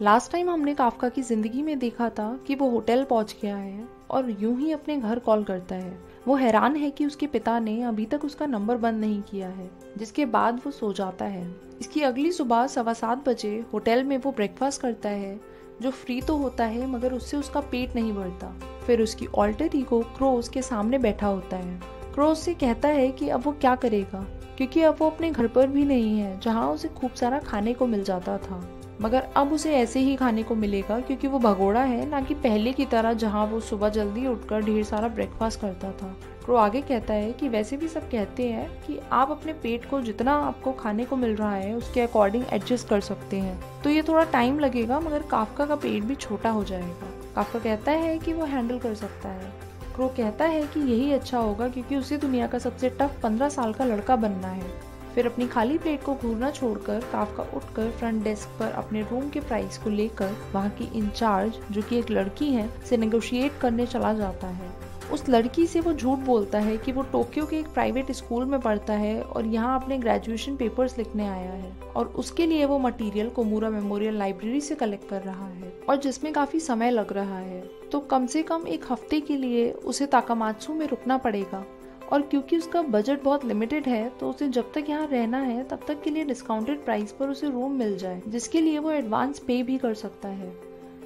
Last time हमने Kafka की जिंदगी में देखा था कि वो होटल पहुंच गया है और यूं ही अपने घर कॉल करता है। वो हैरान है कि उसके पिता ने अभी तक उसका नंबर बंद नहीं किया है, जिसके बाद वो सो जाता है। इसकी अगली सुबह 7:15 बजे होटल में वो ब्रेकफास्ट करता है, जो फ्री तो होता है मगर उससे उसका पेट नहीं भरता। फिर उसकी ऑल्टर ईगो क्रो उसके सामने बैठा होता है। क्रो उससे कहता है कि अब वो क्या करेगा, क्योंकि अब वो अपने घर पर भी नहीं है जहाँ उसे खूब सारा खाने को मिल जाता था, मगर अब उसे ऐसे ही खाने को मिलेगा क्योंकि वो भगोड़ा है, ना कि पहले की तरह जहाँ वो सुबह जल्दी उठकर ढेर सारा ब्रेकफास्ट करता था। क्रो आगे कहता है कि वैसे भी सब कहते हैं कि आप अपने पेट को जितना आपको खाने को मिल रहा है उसके अकॉर्डिंग एडजस्ट कर सकते हैं, तो ये थोड़ा टाइम लगेगा मगर काफका का पेट भी छोटा हो जाएगा। काफका कहता है कि वो हैंडल कर सकता है। क्रो कहता है कि यही अच्छा होगा क्योंकि उसे दुनिया का सबसे टफ 15 साल का लड़का बनना है। फिर अपनी खाली प्लेट को घूरना छोड़कर काफका उठकर फ्रंट डेस्क पर अपने रूम के प्राइस को लेकर वहाँ की इंचार्ज, जो कि एक लड़की है, से नेगोशिएट करने चला जाता है। उस लड़की से वो झूठ बोलता है कि वो टोक्यो के एक प्राइवेट स्कूल में पढ़ता है और यहाँ अपने ग्रेजुएशन पेपर्स लिखने आया है, और उसके लिए वो मटेरियल कोमूरा मेमोरियल लाइब्रेरी से कलेक्ट कर रहा है और जिसमें काफी समय लग रहा है, तो कम से कम एक हफ्ते के लिए उसे ताकामात्सु में रुकना पड़ेगा। और क्योंकि उसका बजट बहुत लिमिटेड है तो उसे जब तक यहाँ रहना है तब तक के लिए डिस्काउंटेड प्राइस पर उसे रूम मिल जाए, जिसके लिए वो एडवांस पे भी कर सकता है।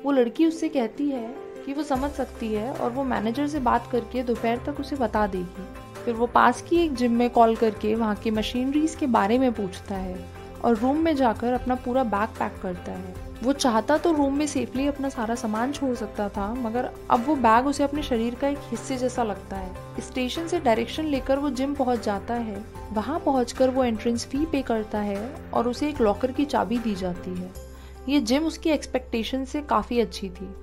वो लड़की उससे कहती है कि वो समझ सकती है और वो मैनेजर से बात करके दोपहर तक उसे बता देगी। फिर वो पास की एक जिम में कॉल करके वहाँ की मशीनरीज के बारे में पूछता है और रूम में जाकर अपना पूरा बैग पैक करता है। वो चाहता तो रूम में सेफली अपना सारा सामान छोड़ सकता था, मगर अब वो बैग उसे अपने शरीर का एक हिस्से जैसा लगता है। स्टेशन से डायरेक्शन लेकर वो जिम पहुंच जाता है। वहां पहुंचकर वो एंट्रेंस फी पे करता है और उसे एक लॉकर की चाबी दी जाती है। ये जिम उसकी एक्सपेक्टेशन से काफी अच्छी थी।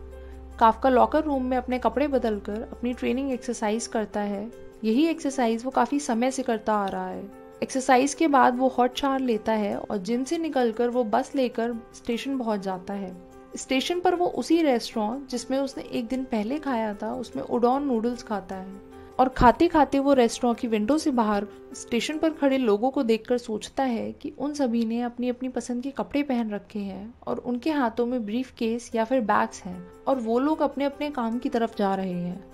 काफका लॉकर रूम में अपने कपड़े बदलकर अपनी ट्रेनिंग एक्सरसाइज करता है। यही एक्सरसाइज वो काफी समय से करता आ रहा है। एक्सरसाइज के बाद वो हॉट शावर लेता है और जिम से निकलकर वो बस लेकर स्टेशन पहुंच जाता है। स्टेशन पर वो उसी रेस्टोरेंट जिसमें उसने एक दिन पहले खाया था उसमें उडॉन नूडल्स खाता है, और खाते खाते वो रेस्टोरेंट की विंडो से बाहर स्टेशन पर खड़े लोगों को देखकर सोचता है कि उन सभी ने अपनी अपनी पसंद के कपड़े पहन रखे हैं और उनके हाथों में ब्रीफ केस या फिर बैग्स हैं और वो लोग अपने अपने काम की तरफ जा रहे हैं।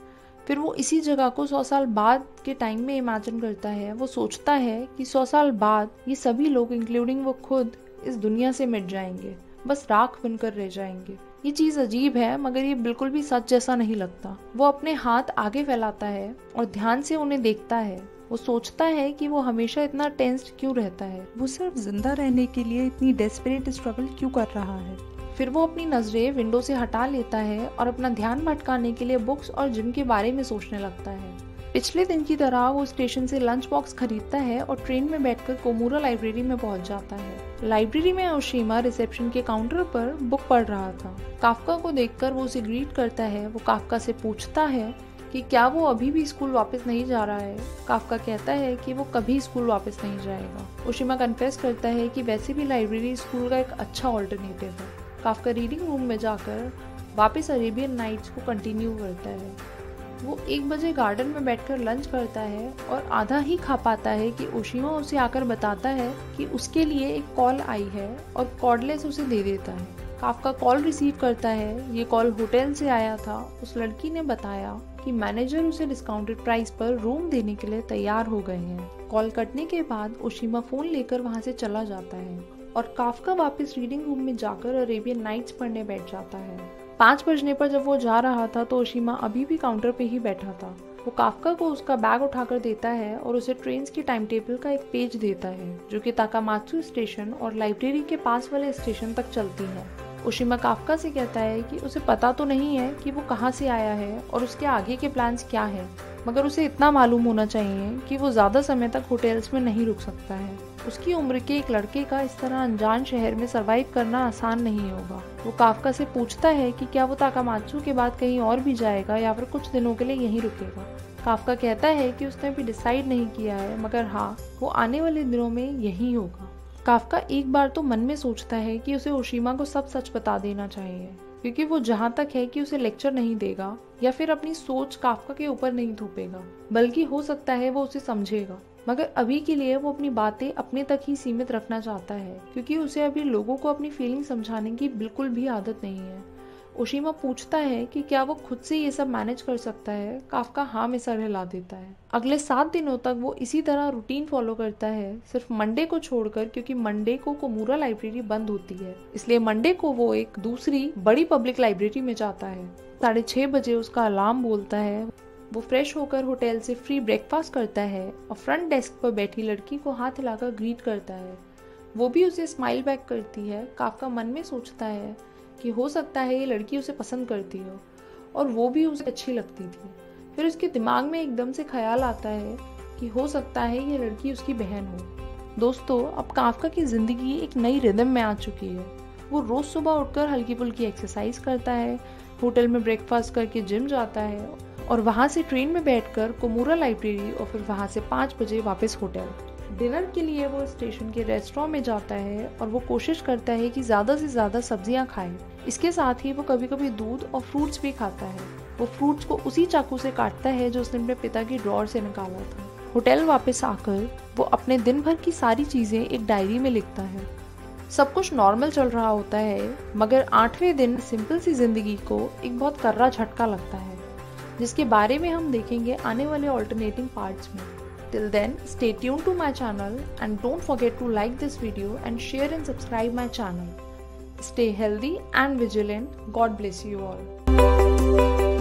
फिर वो इसी जगह को 100 साल बाद के टाइम में इमेजिन करता है। वो सोचता है कि 100 साल बाद ये सभी लोग इंक्लूडिंग वो खुद इस दुनिया से मिट जाएंगे, बस राख बनकर रह जाएंगे। ये चीज अजीब है मगर ये बिल्कुल भी सच जैसा नहीं लगता। वो अपने हाथ आगे फैलाता है और ध्यान से उन्हें देखता है। वो सोचता है कि वो हमेशा इतना टेंस्ड क्यों रहता है, वो सिर्फ जिंदा रहने के लिए इतनी डेस्परेट स्ट्रगल क्यों कर रहा है। फिर वो अपनी नजरें विंडो से हटा लेता है और अपना ध्यान भटकाने के लिए बुक्स और जिम के बारे में सोचने लगता है। पिछले दिन की तरह वो स्टेशन से लंच बॉक्स खरीदता है और ट्रेन में बैठकर कोमूरा लाइब्रेरी में पहुंच जाता है। लाइब्रेरी में ओशीमा रिसेप्शन के काउंटर पर बुक पढ़ रहा था। काफका को देखकर वो उसे ग्रीट करता है। वो काफका से पूछता है कि क्या वो अभी भी स्कूल वापस नहीं जा रहा है। काफका कहता है कि वो कभी स्कूल वापस नहीं जाएगा। ओशीमा कन्फेस करता है कि वैसे भी लाइब्रेरी स्कूल का एक अच्छा ऑल्टरनेटिव है। काफका रीडिंग रूम में जाकर वापस अरेबियन नाइट्स को कंटिन्यू करता है। वो 1 बजे गार्डन में बैठकर लंच करता है और आधा ही खा पाता है कि ओशीमा उसे आकर बताता है कि उसके लिए एक कॉल आई है और कॉर्डलेस उसे दे देता है। काफका कॉल रिसीव करता है। ये कॉल होटल से आया था। उस लड़की ने बताया कि मैनेजर उसे डिस्काउंटेड प्राइस पर रूम देने के लिए तैयार हो गए हैं। कॉल कटने के बाद ओशीमा फोन लेकर वहां से चला जाता है और काफका वापस रीडिंग रूम में जाकर अरेबियन नाइट्स पढ़ने बैठ जाता है। 5 बजने पर जब वो जा रहा था तो ओशीमा अभी भी काउंटर पे ही बैठा था। वो काफका को उसका बैग उठाकर देता है और उसे ट्रेन की टाइम टेबल का एक पेज देता है जो कि ताकामात्सु स्टेशन और लाइब्रेरी के पास वाले स्टेशन तक चलती है। ओशीमा काफका से कहता है कि उसे पता तो नहीं है कि वो कहाँ से आया है और उसके आगे के प्लान्स क्या है, मगर उसे इतना मालूम होना चाहिए कि वो ज्यादा समय तक होटल्स में नहीं रुक सकता है। उसकी उम्र के एक लड़के का इस तरह अनजान शहर में सरवाइव करना आसान नहीं होगा। वो काफका से पूछता है कि क्या वो ताकामात्सु के बाद कहीं और भी जाएगा या फिर कुछ दिनों के लिए यहीं रुकेगा। काफका कहता है कि उसने अभी डिसाइड नहीं किया है, मगर हाँ, वो आने वाले दिनों में यहीं होगा। काफका एक बार तो मन में सोचता है कि उसे ओशीमा को सब सच बता देना चाहिए, क्योंकि वो जहाँ तक है कि उसे लेक्चर नहीं देगा या फिर अपनी सोच काफका के ऊपर नहीं थोपेगा, बल्कि हो सकता है वो उसे समझेगा। मगर अभी के लिए वो अपनी बातें अपने तक ही सीमित रखना चाहता है, क्योंकि उसे अभी लोगों को अपनी फीलिंग समझाने की बिल्कुल भी आदत नहीं है। ओशीमा पूछता है कि क्या वो खुद से ये सब मैनेज कर सकता है। काफका हाँ में सर हिला देता है। अगले 7 दिनों तक वो इसी तरह रूटीन फॉलो करता है, सिर्फ मंडे को छोड़कर, क्योंकि मंडे को कोमूरा लाइब्रेरी बंद होती है। इसलिए मंडे को वो एक दूसरी बड़ी पब्लिक लाइब्रेरी में जाता है। 6:30 बजे उसका अलार्म बोलता है। वो फ्रेश होकर होटल से फ्री ब्रेकफास्ट करता है और फ्रंट डेस्क पर बैठी लड़की को हाथ हिलाकर ग्रीट करता है। वो भी उसे स्माइल बैक करती है। काफका मन में सोचता है कि हो सकता है ये लड़की उसे पसंद करती हो और वो भी उसे अच्छी लगती थी। फिर उसके दिमाग में एकदम से ख्याल आता है कि हो सकता है ये लड़की उसकी बहन हो। दोस्तों, अब काफका की जिंदगी एक नई रिदम में आ चुकी है। वो रोज सुबह उठकर हल्की फुल्की एक्सरसाइज करता है, होटल में ब्रेकफास्ट करके जिम जाता है और वहाँ से ट्रेन में बैठकर कोमूरा लाइब्रेरी और फिर वहाँ से 5 बजे वापस होटल। डिनर के लिए वो स्टेशन के रेस्टोरेंट में जाता है और वो कोशिश करता है कि ज़्यादा से ज़्यादा सब्जियां खाए। इसके साथ ही वो कभी कभी दूध और फ्रूट्स भी खाता है। वो फ्रूट्स को उसी चाकू से काटता है जो उसने अपने पिता की ड्रॉर से निकाला था। होटल वापस आकर वो अपने दिन भर की सारी चीज़ें एक डायरी में लिखता है। सब कुछ नॉर्मल चल रहा होता है, मगर 8वें दिन सिंपल सी जिंदगी को एक बहुत कर्रा झटका लगता है, जिसके बारे में हम देखेंगे आने वाले ऑल्टरनेटिंग पार्ट्स में। Till then, stay tuned to my channel and don't forget to like this video and share and subscribe my channel. Stay healthy and vigilant. God bless you all.